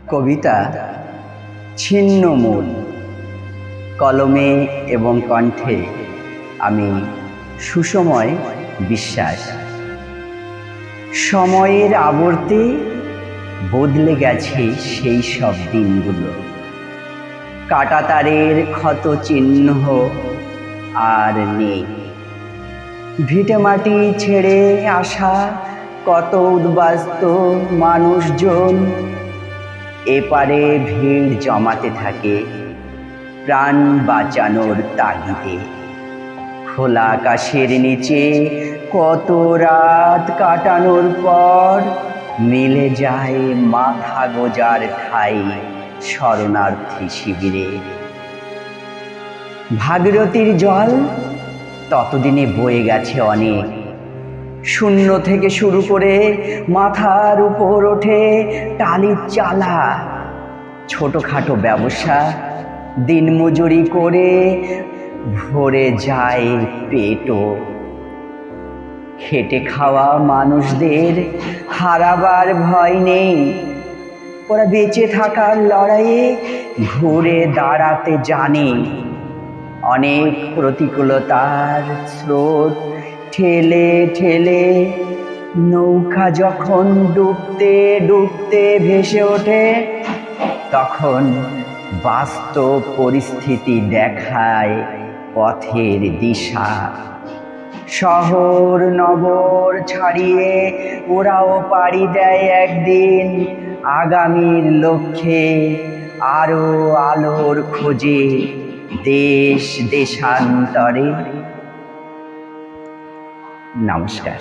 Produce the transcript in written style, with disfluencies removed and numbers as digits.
কবিতা ছিন্নমূল। কলমে এবং কণ্ঠে আমি সুসময় বিশ্বাস। সময়ের আবর্তে বদলে গেছে সেই সব দিনগুলো, কাঁটাতারের ক্ষত চিহ্ন আর নেই। ভিটেমাটি ছেড়ে আসা কত উদ্বাস্ত মানুষজন এপারে ভিড় জমাতে থাকে প্রাণ বাঁচানোর তাগিদে। খোলা আকাশের নিচে কত রাত কাটানোর পর মিলে যায় মাথা গোজার ঠাই শরণার্থী শিবিরে। ভাগীরথীর জল ততদিনে বয়ে গেছে অনেক। শূন্য থেকে শুরু করে মাথার উপর ওঠে টালির চালা। ছোটখাটো ব্যবসা দিনমজুরি করে ভরে যায় পেটও। খেটে খাওয়া মানুষদের হারাবার ভয় নেই। ওরা বেঁচে থাকার লড়াইয়ে ঘুরে দাঁড়াতে জানে। অনেক প্রতিকূলতার স্রোত ঠেলে ঠেলে নৌকা যখন ডুবতে ডুবতে ভেসে ওঠে, তখন বাস্তব পরিস্থিতি দেখায় পথের দিশা। শহর নগর ছাড়িয়ে ওরাও পাড়ি দেয় একদিন আগামীর লক্ষ্যে, আরো আলোর খোঁজে দেশ দেশান্তরে। নমস্কার।